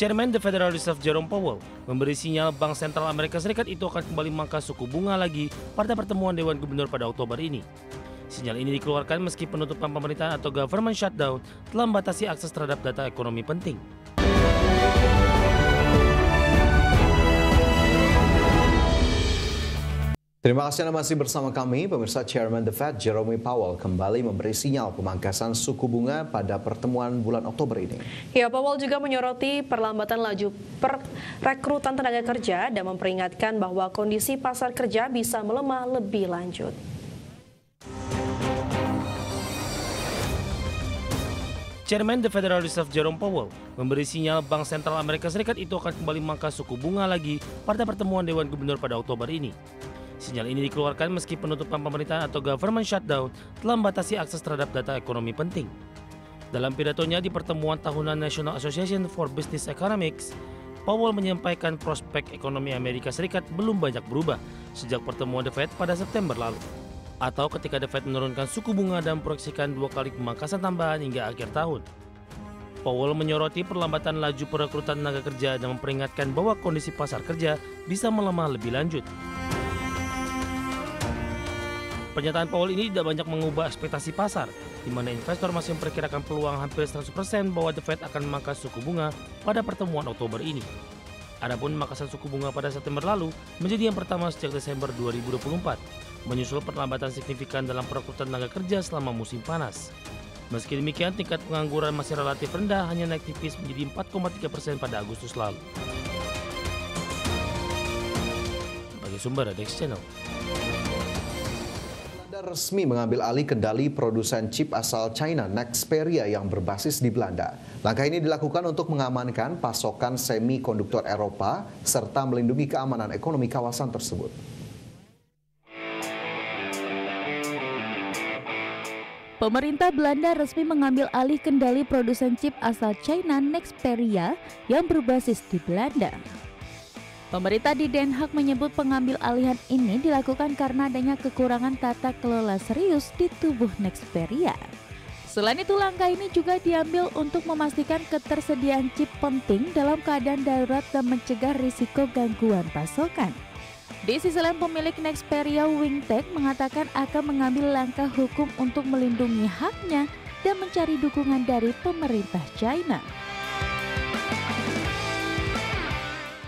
Chairman The Federal Reserve Jerome Powell memberi sinyal Bank Sentral Amerika Serikat itu akan kembali memangkas suku bunga lagi pada pertemuan Dewan Gubernur pada Oktober ini. Sinyal ini dikeluarkan meski penutupan pemerintahan atau government shutdown telah membatasi akses terhadap data ekonomi penting. Terima kasih Anda masih bersama kami. Pemirsa, Chairman The Fed Jerome Powell kembali memberi sinyal pemangkasan suku bunga pada pertemuan bulan Oktober ini. Ya, Powell juga menyoroti perlambatan laju perekrutan tenaga kerja dan memperingatkan bahwa kondisi pasar kerja bisa melemah lebih lanjut. Chairman The Federal Reserve Jerome Powell memberi sinyal Bank Sentral Amerika Serikat itu akan kembali memangkas suku bunga lagi pada pertemuan Dewan Gubernur pada Oktober ini. Sinyal ini dikeluarkan meski penutupan pemerintahan atau government shutdown telah membatasi akses terhadap data ekonomi penting. Dalam pidatonya di pertemuan tahunan National Association for Business Economics, Powell menyampaikan prospek ekonomi Amerika Serikat belum banyak berubah sejak pertemuan The Fed pada September lalu, atau ketika The Fed menurunkan suku bunga dan memproyeksikan 2 kali pemangkasan tambahan hingga akhir tahun. Powell menyoroti perlambatan laju perekrutan tenaga kerja dan memperingatkan bahwa kondisi pasar kerja bisa melemah lebih lanjut. Pernyataan Powell ini tidak banyak mengubah ekspektasi pasar, di mana investor masih memperkirakan peluang hampir 100% bahwa The Fed akan memangkas suku bunga pada pertemuan Oktober ini. Adapun pemangkasan suku bunga pada September lalu menjadi yang pertama sejak Desember 2024, menyusul perlambatan signifikan dalam perekrutan tenaga kerja selama musim panas. Meski demikian, tingkat pengangguran masih relatif rendah, hanya naik tipis menjadi 4,3% pada Agustus lalu. Bagi sumber Dex Channel. Resmi mengambil alih kendali produsen chip asal China Nexperia yang berbasis di Belanda. Langkah ini dilakukan untuk mengamankan pasokan semikonduktor Eropa serta melindungi keamanan ekonomi kawasan tersebut. Pemerintah Belanda resmi mengambil alih kendali produsen chip asal China Nexperia yang berbasis di Belanda. Pemerintah di Den Haag menyebut pengambil alihan ini dilakukan karena adanya kekurangan tata kelola serius di tubuh Nexperia. Selain itu, langkah ini juga diambil untuk memastikan ketersediaan chip penting dalam keadaan darurat dan mencegah risiko gangguan pasokan. Di sisi lain, pemilik Nexperia Wingtech mengatakan akan mengambil langkah hukum untuk melindungi haknya dan mencari dukungan dari pemerintah China.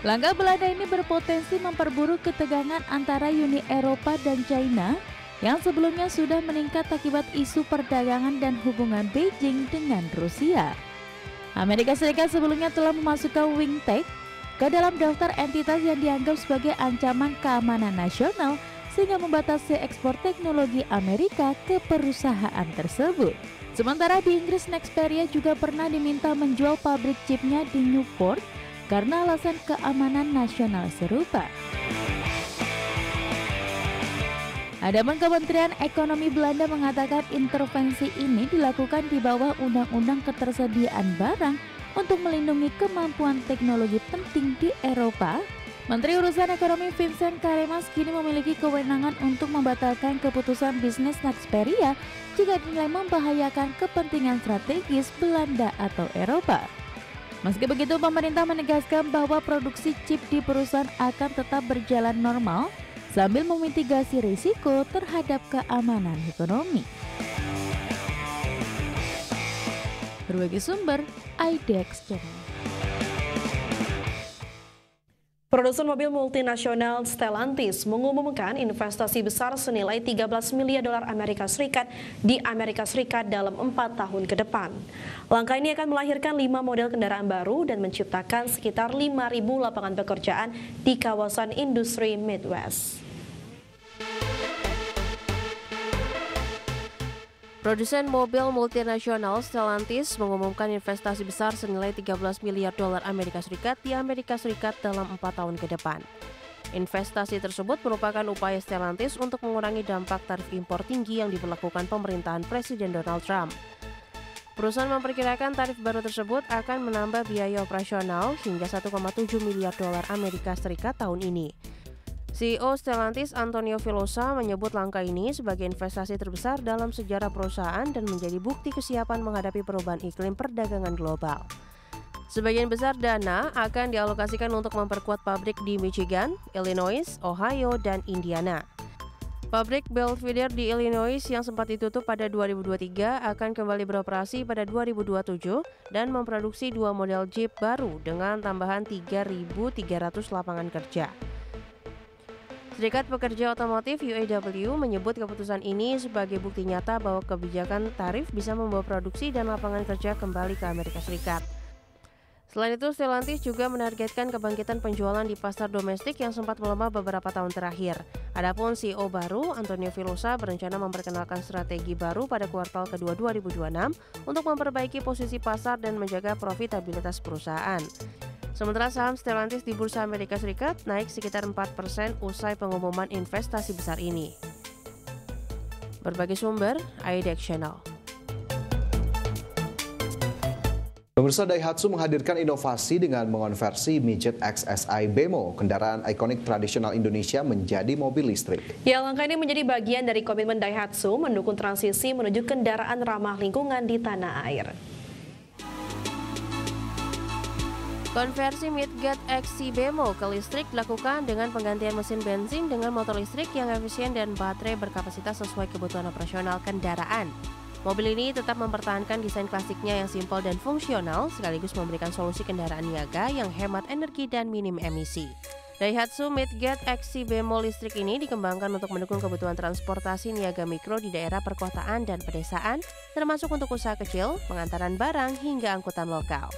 Langkah Belanda ini berpotensi memperburuk ketegangan antara Uni Eropa dan China yang sebelumnya sudah meningkat akibat isu perdagangan dan hubungan Beijing dengan Rusia. Amerika Serikat sebelumnya telah memasukkan Wingtech ke dalam daftar entitas yang dianggap sebagai ancaman keamanan nasional sehingga membatasi ekspor teknologi Amerika ke perusahaan tersebut. Sementara di Inggris, Nexperia juga pernah diminta menjual pabrik chipnya di Newport karena alasan keamanan nasional serupa. Adapun Kementerian Ekonomi Belanda mengatakan intervensi ini dilakukan di bawah Undang-Undang Ketersediaan Barang untuk melindungi kemampuan teknologi penting di Eropa. Menteri Urusan Ekonomi Vincent Caremas kini memiliki kewenangan untuk membatalkan keputusan bisnis Nexperia jika dinilai membahayakan kepentingan strategis Belanda atau Eropa. Meski begitu, pemerintah menegaskan bahwa produksi chip di perusahaan akan tetap berjalan normal sambil memitigasi risiko terhadap keamanan ekonomi. Berbagi sumber, IDX Channel. Produsen mobil multinasional Stellantis mengumumkan investasi besar senilai 13 miliar dolar Amerika Serikat di Amerika Serikat dalam 4 tahun ke depan. Langkah ini akan melahirkan 5 model kendaraan baru dan menciptakan sekitar 5.000 lapangan pekerjaan di kawasan industri Midwest. Produsen mobil multinasional Stellantis mengumumkan investasi besar senilai 13 miliar dolar Amerika Serikat di Amerika Serikat dalam 4 tahun ke depan. Investasi tersebut merupakan upaya Stellantis untuk mengurangi dampak tarif impor tinggi yang diberlakukan pemerintahan Presiden Donald Trump. Perusahaan memperkirakan tarif baru tersebut akan menambah biaya operasional hingga 1,7 miliar dolar Amerika Serikat tahun ini. CEO Stellantis Antonio Filosa menyebut langkah ini sebagai investasi terbesar dalam sejarah perusahaan dan menjadi bukti kesiapan menghadapi perubahan iklim perdagangan global. Sebagian besar dana akan dialokasikan untuk memperkuat pabrik di Michigan, Illinois, Ohio, dan Indiana. Pabrik Belvidere di Illinois yang sempat ditutup pada 2023 akan kembali beroperasi pada 2027 dan memproduksi 2 model Jeep baru dengan tambahan 3.300 lapangan kerja. Serikat Pekerja Otomotif UAW menyebut keputusan ini sebagai bukti nyata bahwa kebijakan tarif bisa membawa produksi dan lapangan kerja kembali ke Amerika Serikat. Selain itu, Stellantis juga menargetkan kebangkitan penjualan di pasar domestik yang sempat melemah beberapa tahun terakhir. Adapun CEO baru, Antonio Filosa, berencana memperkenalkan strategi baru pada kuartal kedua 2026 untuk memperbaiki posisi pasar dan menjaga profitabilitas perusahaan. Sementara saham Stellantis di Bursa Amerika Serikat naik sekitar 4% usai pengumuman investasi besar ini. Berbagai sumber, IDX Channel. Pemirsa, Daihatsu menghadirkan inovasi dengan mengonversi Midget XSI Bemo, kendaraan ikonik tradisional Indonesia, menjadi mobil listrik. Ya, langkah ini menjadi bagian dari komitmen Daihatsu mendukung transisi menuju kendaraan ramah lingkungan di tanah air. Konversi Midget XC Bemo ke listrik dilakukan dengan penggantian mesin bensin dengan motor listrik yang efisien dan baterai berkapasitas sesuai kebutuhan operasional kendaraan. Mobil ini tetap mempertahankan desain klasiknya yang simpel dan fungsional, sekaligus memberikan solusi kendaraan niaga yang hemat energi dan minim emisi. Daihatsu Midget XC Bemo listrik ini dikembangkan untuk mendukung kebutuhan transportasi niaga mikro di daerah perkotaan dan pedesaan, termasuk untuk usaha kecil, pengantaran barang, hingga angkutan lokal.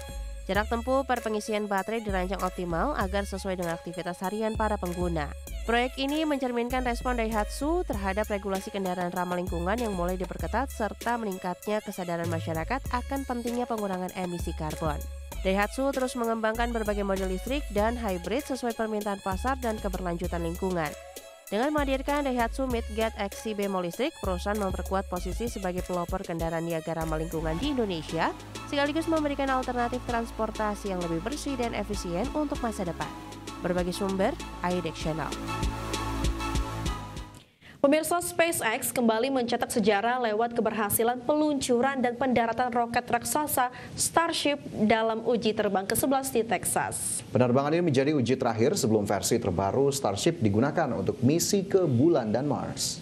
Jarak tempuh per pengisian baterai dirancang optimal agar sesuai dengan aktivitas harian para pengguna. Proyek ini mencerminkan respon Daihatsu terhadap regulasi kendaraan ramah lingkungan yang mulai diperketat serta meningkatnya kesadaran masyarakat akan pentingnya pengurangan emisi karbon. Daihatsu terus mengembangkan berbagai model listrik dan hybrid sesuai permintaan pasar dan keberlanjutan lingkungan. Dengan menghadirkan Daihatsu Midget XC Bemo listrik, perusahaan memperkuat posisi sebagai pelopor kendaraan niaga ramah lingkungan di Indonesia, sekaligus memberikan alternatif transportasi yang lebih bersih dan efisien untuk masa depan. Berbagai sumber, IDX Channel. Pemirsa, SpaceX kembali mencetak sejarah lewat keberhasilan peluncuran dan pendaratan roket raksasa Starship dalam uji terbang ke-11 di Texas. Penerbangan ini menjadi uji terakhir sebelum versi terbaru Starship digunakan untuk misi ke bulan dan Mars.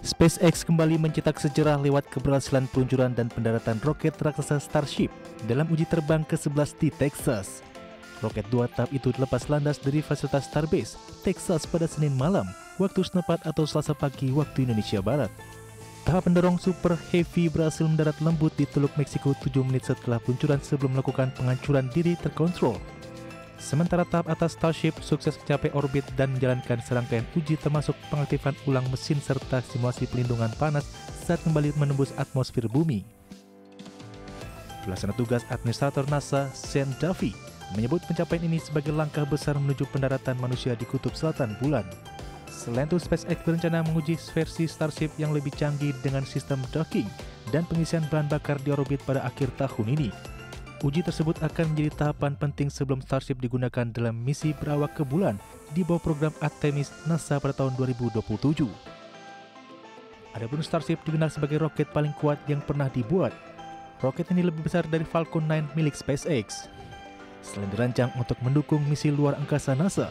SpaceX kembali mencetak sejarah lewat keberhasilan peluncuran dan pendaratan roket raksasa Starship dalam uji terbang ke-11 di Texas. Roket 2 tahap itu lepas landas dari fasilitas Starbase, Texas pada Senin malam, waktu setempat atau Selasa pagi waktu Indonesia Barat. Tahap pendorong Super Heavy berhasil mendarat lembut di Teluk Meksiko 7 menit setelah peluncuran sebelum melakukan penghancuran diri terkontrol. Sementara tahap atas Starship sukses mencapai orbit dan menjalankan serangkaian uji termasuk pengaktifan ulang mesin serta simulasi pelindungan panas saat kembali menembus atmosfer bumi. Pelaksana tugas administrator NASA, Sean Duffy, menyebut pencapaian ini sebagai langkah besar menuju pendaratan manusia di kutub selatan bulan. Selain itu, SpaceX berencana menguji versi Starship yang lebih canggih dengan sistem docking dan pengisian bahan bakar di orbit pada akhir tahun ini. Uji tersebut akan menjadi tahapan penting sebelum Starship digunakan dalam misi berawak ke bulan di bawah program Artemis NASA pada tahun 2027. Adapun Starship dikenal sebagai roket paling kuat yang pernah dibuat. Roket ini lebih besar dari Falcon 9 milik SpaceX. Selain dirancang untuk mendukung misi luar angkasa NASA,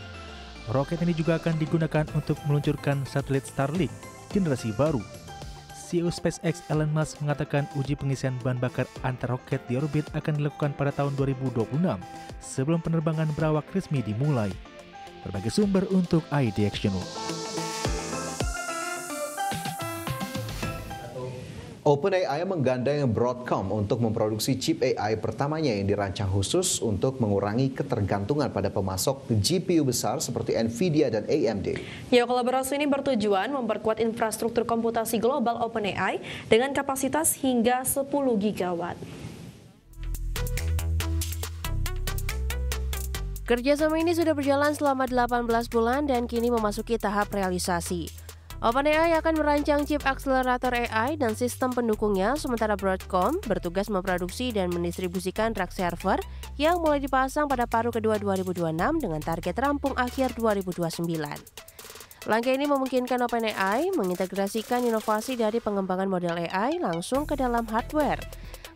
roket ini juga akan digunakan untuk meluncurkan satelit Starlink generasi baru. CEO SpaceX Elon Musk mengatakan uji pengisian bahan bakar antar roket di orbit akan dilakukan pada tahun 2026 sebelum penerbangan berawak resmi dimulai. Berbagai sumber untuk IDX Channel. OpenAI menggandeng Broadcom untuk memproduksi chip AI pertamanya yang dirancang khusus untuk mengurangi ketergantungan pada pemasok GPU besar seperti Nvidia dan AMD. Ya, kolaborasi ini bertujuan memperkuat infrastruktur komputasi global OpenAI dengan kapasitas hingga 10 gigawatt. Kerjasama ini sudah berjalan selama 18 bulan dan kini memasuki tahap realisasi. OpenAI akan merancang chip akselerator AI dan sistem pendukungnya, sementara Broadcom bertugas memproduksi dan mendistribusikan rak server yang mulai dipasang pada paruh kedua 2026 dengan target rampung akhir 2029. Langkah ini memungkinkan OpenAI mengintegrasikan inovasi dari pengembangan model AI langsung ke dalam hardware,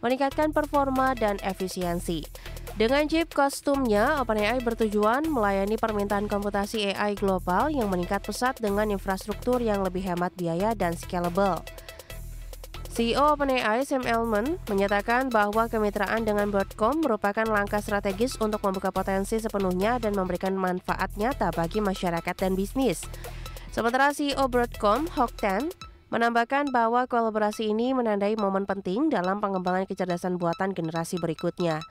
meningkatkan performa dan efisiensi. Dengan chip kostumnya, OpenAI bertujuan melayani permintaan komputasi AI global yang meningkat pesat dengan infrastruktur yang lebih hemat biaya dan scalable. CEO OpenAI Sam Altman menyatakan bahwa kemitraan dengan Broadcom merupakan langkah strategis untuk membuka potensi sepenuhnya dan memberikan manfaat nyata bagi masyarakat dan bisnis. Sementara CEO Broadcom, Hock Tan, menambahkan bahwa kolaborasi ini menandai momen penting dalam pengembangan kecerdasan buatan generasi berikutnya.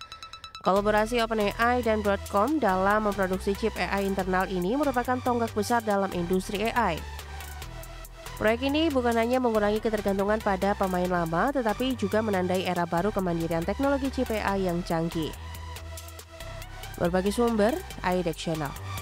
Kolaborasi OpenAI dan Broadcom dalam memproduksi chip AI internal ini merupakan tonggak besar dalam industri AI. Proyek ini bukan hanya mengurangi ketergantungan pada pemain lama, tetapi juga menandai era baru kemandirian teknologi chip AI yang canggih. Berbagai sumber, iDeck Channel.